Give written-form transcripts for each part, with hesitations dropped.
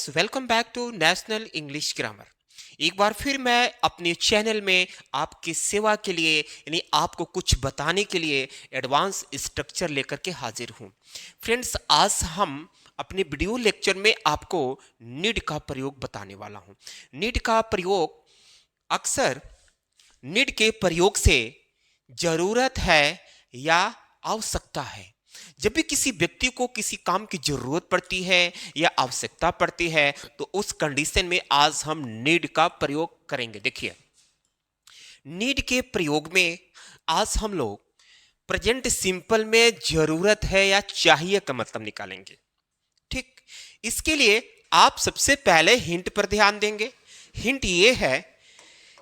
Friends, welcome back to national English grammar. एक बार फिर मैं अपने चैनल में आपकी सेवा के लिए यानी आपको कुछ बताने के लिए एडवांस स्ट्रक्चर लेकर के हाजिर हूँ। फ्रेंड्स, आज हम अपने वीडियो लेक्चर में आपको नीड का प्रयोग बताने वाला हूँ। नीड का प्रयोग अक्सर नीड के प्रयोग से जरूरत है या आवश्यकता है। जब भी किसी व्यक्ति को किसी काम की जरूरत पड़ती है या आवश्यकता पड़ती है तो उस कंडीशन में आज हम नीड का प्रयोग करेंगे। देखिए, नीड के प्रयोग में आज हम लोग प्रेजेंट सिंपल में जरूरत है या चाहिए का मतलब निकालेंगे। ठीक, इसके लिए आप सबसे पहले हिंट पर ध्यान देंगे। हिंट ये है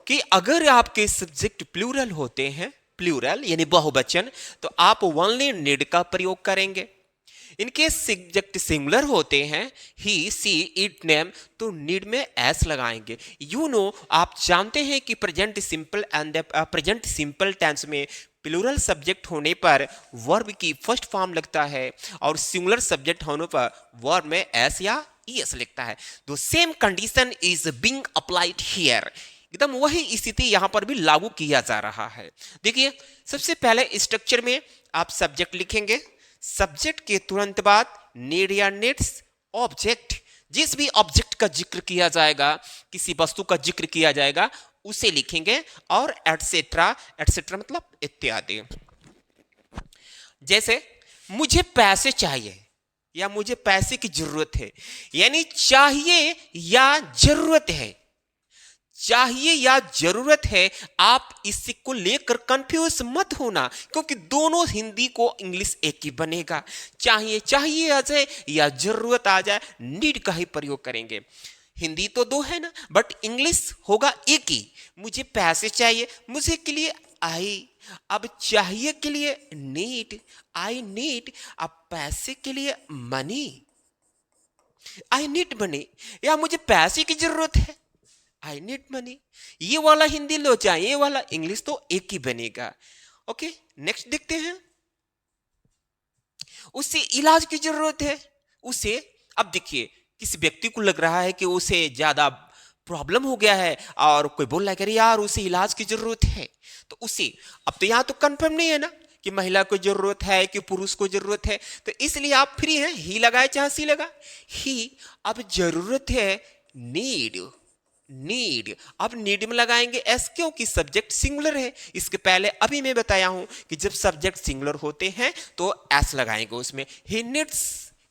कि अगर आपके सब्जेक्ट प्लूरल होते हैं, प्लूरल यानी बहुवचन, तो आप ओनली नीड का प्रयोग करेंगे। इनके सब्जेक्ट सिंगुलर होते हैं, ही, सी, इट, नेम, तो नीड में एस लगाएंगे। आप जानते हैं कि present simple and present simple tense में प्लूरल सब्जेक्ट होने पर वर्ब की फर्स्ट फॉर्म लगता है और सिंगुलर सब्जेक्ट होने पर वर्ब में एस या ईएस लिखता है। The same condition is being applied here. एकदम वही स्थिति यहां पर भी लागू किया जा रहा है। देखिए, सबसे पहले स्ट्रक्चर में आप सब्जेक्ट लिखेंगे। सब्जेक्ट के तुरंत बाद नीड या नीड्स ऑब्जेक्ट, जिस भी ऑब्जेक्ट का जिक्र किया जाएगा, किसी वस्तु का जिक्र किया जाएगा, उसे लिखेंगे और एटसेट्रा। एटसेट्रा मतलब इत्यादि। जैसे मुझे पैसे चाहिए या मुझे पैसे की जरूरत है, यानी चाहिए या जरूरत है। चाहिए या जरूरत है, आप इसी को लेकर कंफ्यूज मत होना, क्योंकि दोनों हिंदी को इंग्लिश एक ही बनेगा। चाहिए चाहिए आ जाए या जरूरत आ जाए, नीड का ही प्रयोग करेंगे। हिंदी तो दो है ना, बट इंग्लिश होगा एक ही। मुझे पैसे चाहिए, मुझे के लिए आई, अब चाहिए के लिए नीड, आई नीड, अब पैसे के लिए मनी, आई नीड मनी, या मुझे पैसे की जरूरत है, आई नीड मनी। ये वाला हिंदी लो चाहे ये वाला इंग्लिश, तो एक ही बनेगा। ओके, नेक्स्ट देखते हैं। उसे इलाज की जरूरत है, उसे, अब देखिए, किसी व्यक्ति को लग रहा है कि उसे ज्यादा प्रॉब्लम हो गया है और कोई बोल रहा है कि यार उसे इलाज की जरूरत है, तो उसे, अब तो यहां तो कंफर्म नहीं है ना कि महिला को जरूरत है कि पुरुष को जरूरत है, तो इसलिए आप फ्री हैं, ही लगाए चाहे सी लगा, ही। अब जरूरत है नीड, नीड, अब नीड में लगाएंगे एस, क्योंकि सब्जेक्ट सिंगुलर है। इसके पहले अभी मैं बताया हूं कि जब सब्जेक्ट सिंगुलर होते हैं तो एस लगाएंगे उसमें। ही नीड्स,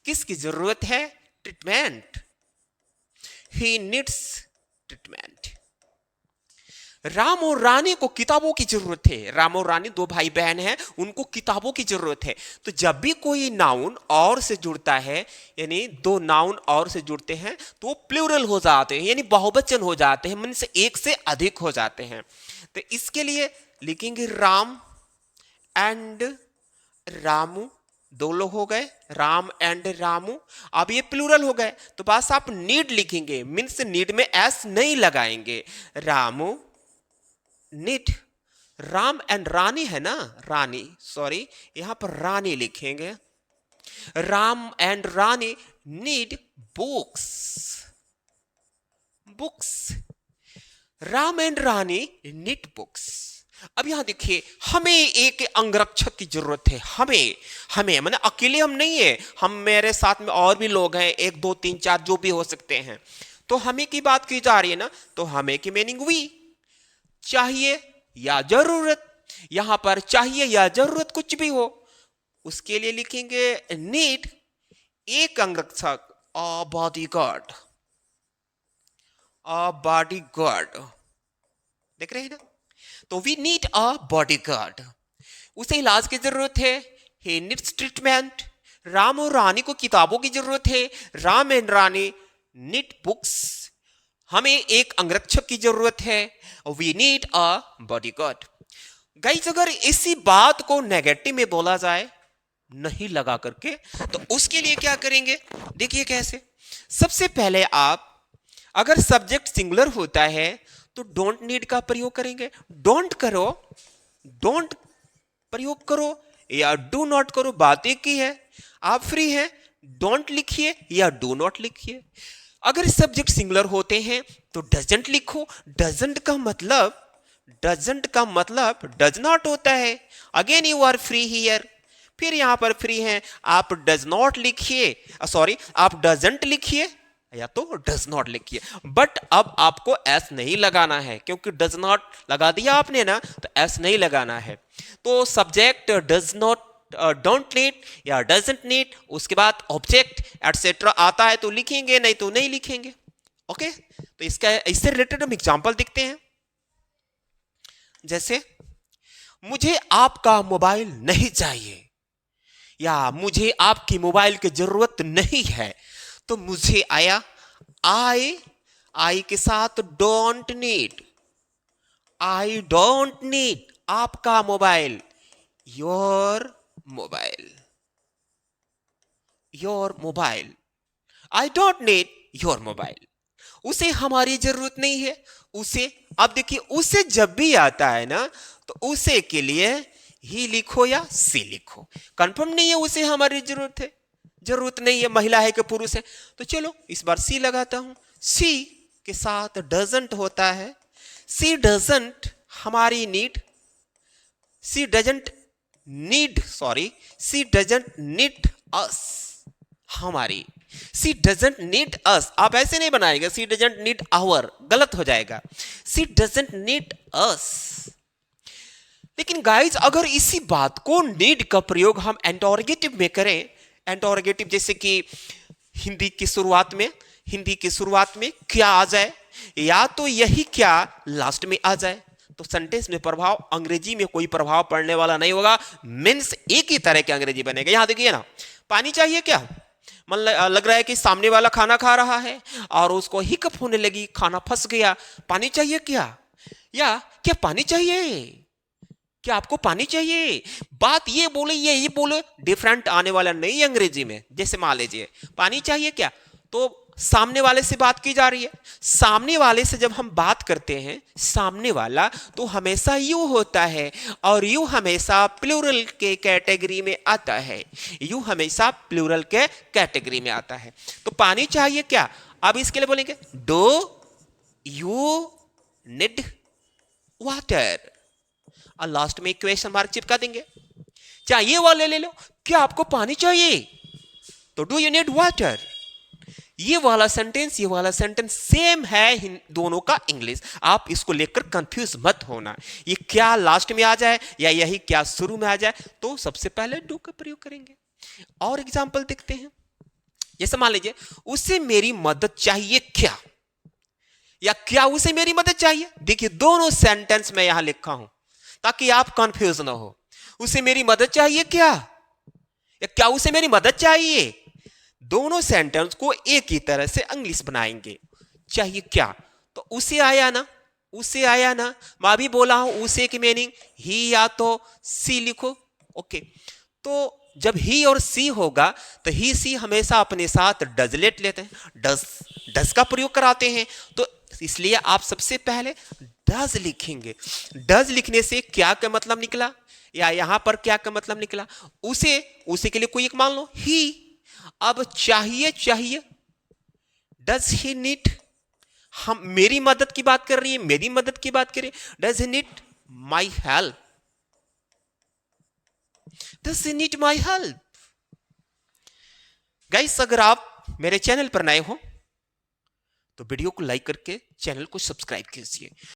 किसकी जरूरत है? Treatment, he needs treatment. Ram और रानी को किताबों की जरूरत है। राम और रानी दो भाई बहन हैं, उनको किताबों की जरूरत है। तो जब भी कोई नाउन और से जुड़ता है, यानी दो नाउन और से जुड़ते हैं, तो वो प्लूरल हो जाते हैं, यानी बहुवचन हो जाते हैं, मीन्स एक से अधिक हो जाते हैं। तो इसके लिए लिखेंगे राम एंड रामू, दो लोग हो गए, राम एंड रामू। अब ये प्लूरल हो गए, तो बस आप नीड लिखेंगे, मीन्स नीड में एस नहीं लगाएंगे। रामू नीड, राम एंड रानी है ना, रानी, सॉरी, यहां पर रानी लिखेंगे। Ram and Rani need books, books, Ram and Rani need books. अब यहां देखिए, हमें एक अंगरक्षक की जरूरत है। हमें हमें माने अकेले हम नहीं है, हम, मेरे साथ में और भी लोग हैं, एक दो तीन चार जो भी हो सकते हैं, तो हमें की बात की जा रही है ना, तो हमें की मीनिंग वी, चाहिए या जरूरत। यहां पर चाहिए या जरूरत कुछ भी हो, उसके लिए लिखेंगे नीड एक अंगरक्षक, अ बॉडीगार्ड, अ बॉडीगार्ड, देख रहे हैं ना, तो वी नीड अ बॉडीगार्ड। उसे इलाज की जरूरत है, ही नीड्स ट्रीटमेंट। राम और रानी को किताबों की जरूरत है, Ram and Rani need books. हमें एक अंगरक्षक की जरूरत है, we need a bodyguard. Guys, अगर इसी बात को नेगेटिव में बोला जाए नहीं लगा करके, तो उसके लिए क्या करेंगे, देखिए कैसे। सबसे पहले आप, अगर सब्जेक्ट सिंगुलर होता है तो डोंट नीड का प्रयोग करेंगे। डोंट करो, डोंट प्रयोग करो या डू नॉट करो, बात एक ही है। आप फ्री हैं, डोंट लिखिए या डू नॉट लिखिए। अगर सब्जेक्ट सिंगुलर होते हैं तो डजंट लिखो। डजंट का मतलब डज नॉट होता है। Again you are free here, फिर यहां पर फ्री है, आप डज नॉट लिखिए, सॉरी आप डजंट लिखिए या तो डज नॉट लिखिए। बट अब आपको एस नहीं लगाना है, क्योंकि डज नॉट लगा दिया आपने ना, तो एस नहीं लगाना है। तो subject does not, don't need या डजंट नीड, उसके बाद ऑब्जेक्ट एटसेट्रा आता है तो लिखेंगे, नहीं तो नहीं लिखेंगे। ओके, तो इससे रिलेटेड हम एग्जांपल देखते हैं। जैसे मुझे आपका मोबाइल नहीं चाहिए, या मुझे आपकी मोबाइल की जरूरत नहीं है। तो मुझे आया आई के साथ don't need, I don't need आपका mobile, your mobile, your mobile, I don't need your mobile. उसे हमारी जरूरत नहीं है, उसे, अब देखिए उसे जब भी आता है ना, तो उसे के लिए ही लिखो या सी लिखो। कंफर्म नहीं है उसे हमारी जरूरत है, जरूरत नहीं है, महिला है कि पुरुष है, तो चलो इस बार सी लगाता हूं। सी के साथ डजंट होता है, सी डजंट हमारी need, she doesn't need, sorry she doesn't need us, हमारी, सी डजंट नीड अस। आप ऐसे नहीं बनाएगा सी डजंट नीड आवर, गलत हो जाएगा, सी डजंट नीड अस। लेकिन गाइज अगर इसी बात को नीड का प्रयोग हम इंटरोगेटिव में करें, इंटरोगेटिव जैसे कि हिंदी की शुरुआत में क्या आ जाए, या तो यही क्या लास्ट में आ जाए, तो सेंटेंस में प्रभाव, अंग्रेजी में कोई प्रभाव पड़ने वाला नहीं होगा, मीन्स एक ही तरह के अंग्रेजी बनेगा। यहां देखिए ना, पानी चाहिए क्या, मन लग रहा है कि सामने वाला खाना खा रहा है और उसको हिकअप होने लगी, खाना फंस गया, पानी चाहिए क्या, या क्या पानी चाहिए, क्या आपको पानी चाहिए। बात ये बोले ये बोले, डिफरेंट आने वाला नहीं अंग्रेजी में। जैसे मान लीजिए पानी चाहिए क्या, तो सामने वाले से बात की जा रही है, सामने वाले से जब हम बात करते हैं सामने वाला, तो हमेशा यू होता है, और यू हमेशा प्लूरल के कैटेगरी में आता है, यू हमेशा प्लूरल के कैटेगरी में आता है। तो पानी चाहिए क्या, अब इसके लिए बोलेंगे डू यू नीड वाटर, और लास्ट में क्वेश्चन मार्क चिपका देंगे। चाहिए वाले ले लो, क्या आपको पानी चाहिए, तो डू यू नीड वाटर। ये वाला सेंटेंस सेम है दोनों का इंग्लिश, आप इसको लेकर कंफ्यूज मत होना। ये क्या लास्ट में आ जाए या यही क्या शुरू में आ जाए, तो सबसे पहले डू का प्रयोग करेंगे। और एग्जांपल देखते हैं। जैसे मान लीजिए उसे मेरी मदद चाहिए क्या, या क्या उसे मेरी मदद चाहिए। देखिए दोनों सेंटेंस में यहां लिखा हूं ताकि आप कंफ्यूज ना हो। उसे मेरी मदद चाहिए क्या, या क्या उसे मेरी मदद चाहिए, दोनों सेंटेंस को एक ही तरह से इंग्लिश बनाएंगे। चाहिए क्या, तो उसे आया ना, उसे आया ना, मैं भी बोला हूं उसे की मीनिंग ही या तो सी लिखो। ओके, तो जब ही और सी होगा तो ही सी हमेशा अपने साथ डजलेट लेते हैं, डज का प्रयोग कराते हैं, तो इसलिए आप सबसे पहले डज लिखेंगे। डज लिखने से क्या का मतलब निकला, या यहां पर क्या का मतलब निकला, उसे के लिए कोई एक मान लो ही। अब चाहिए डज ही नीड, हम मेरी मदद की बात कर रही है, मेरी मदद की बात करें, does he need my help, does he need my help. Guys अगर आप मेरे चैनल पर नए हो तो वीडियो को लाइक करके चैनल को सब्सक्राइब कीजिए।